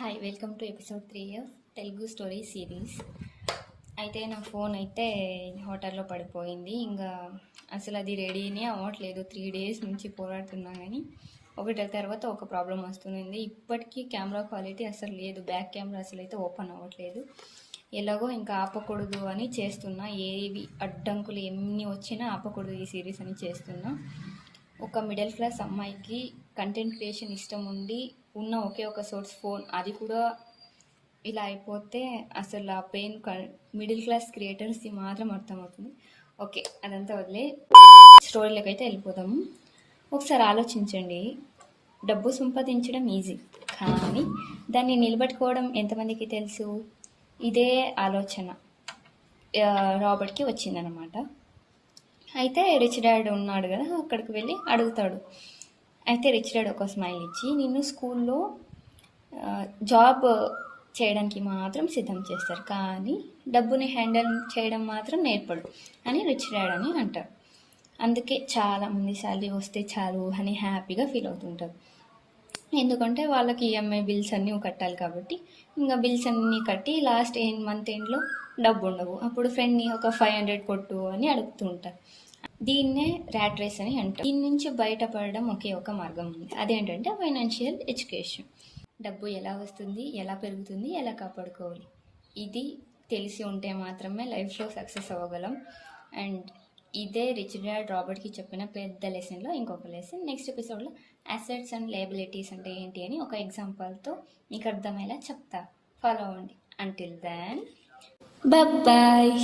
Hi, welcome to episode 3 of Telugu story series. అయితే నా phone అయితే హోటల్లో పడిపోయింది. ఇంకా అసలు అది రెడీనే అవ్వట్లేదు. 3 డేస్ నుంచి పోరాడుతున్నా కానీ ఒకటి తర్వాత ఒక ప్రాబ్లం వస్తుంది. ఇప్పటికీ కెమెరా క్వాలిటీ అసలు లేదు. బ్యాక్ కెమెరా అసలు అయితే ఓపెన్ అవ్వట్లేదు. ఎలాగో ఇంకా ఆపకూడదు అని చేస్తున్నా. ఏవి అడ్డంకులు ఎన్ని వచ్చినా ఆపకూడదు ఈ సిరీస్ అని చేస్తున్నా. ఒక మిడిల్ క్లాస్ అమ్మాయికి కంటెంట్ క్రియేషన్ ఇష్టం ఉండి ఉన్న ఒకే ఒక సోర్స్ ఫోన్, అది కూడా ఇలా అయిపోతే అసలు ఆ పెయిన్ మిడిల్ క్లాస్ క్రియేటర్స్కి మాత్రం అర్థమవుతుంది. ఓకే, అదంతా వదిలే స్టోరీలోకి అయితే వెళ్ళిపోదాము. ఒకసారి ఆలోచించండి, డబ్బు సంపాదించడం ఈజీ, కానీ దాన్ని నిలబెట్టుకోవడం ఎంతమందికి తెలుసు? ఇదే ఆలోచన రాబర్ట్కి వచ్చిందనమాట. అయితే రిచ్ డాడ్ ఉన్నాడు కదా, అక్కడికి వెళ్ళి అడుగుతాడు. అయితే రిచ్ డాడ్ ఒక స్మైల్ ఇచ్చి, నిన్ను స్కూల్లో జాబ్ చేయడానికి మాత్రం సిద్ధం చేస్తారు, కానీ డబ్బుని హ్యాండిల్ చేయడం మాత్రం నేర్పడు అని రిచ్ డాడ్ అని అంటారు. అందుకే చాలామంది శాలరీ వస్తే చాలు అని హ్యాపీగా ఫీల్ అవుతుంటారు. ఎందుకంటే వాళ్ళకి ఈఎంఐ బిల్స్ అన్నీ కట్టాలి కాబట్టి. ఇంకా బిల్స్ అన్నీ కట్టి లాస్ట్ మంత్ ఎండ్లో డబ్బు ఉండవు. అప్పుడు ఫ్రెండ్ని ఒక 500 కొట్టు అని అడుగుతూ ఉంటారు. దీన్నే ర్యాట్ రేస్ అని అంటారు. దీని నుంచి బయటపడడం ఒకే ఒక మార్గం ఉంది. అదేంటంటే ఫైనాన్షియల్ ఎడ్యుకేషన్. డబ్బు ఎలా వస్తుంది, ఎలా పెరుగుతుంది, ఎలా కాపాడుకోవాలి, ఇది తెలిసి ఉంటే మాత్రమే లైఫ్లో సక్సెస్ అవ్వగలం. అండ్ ఇదే రిచ్ డాడ్ రాబర్ట్కి చెప్పిన పెద్ద లెసన్లో ఇంకొక లెసన్. నెక్స్ట్ ఎపిసోడ్లో అసెట్స్ అండ్ లయబిలిటీస్ అంటే ఏంటి అని ఒక ఎగ్జాంపుల్తో మీకు అర్థమయ్యేలా చెప్తా. ఫాలో అవ్వండి. Until then, bye.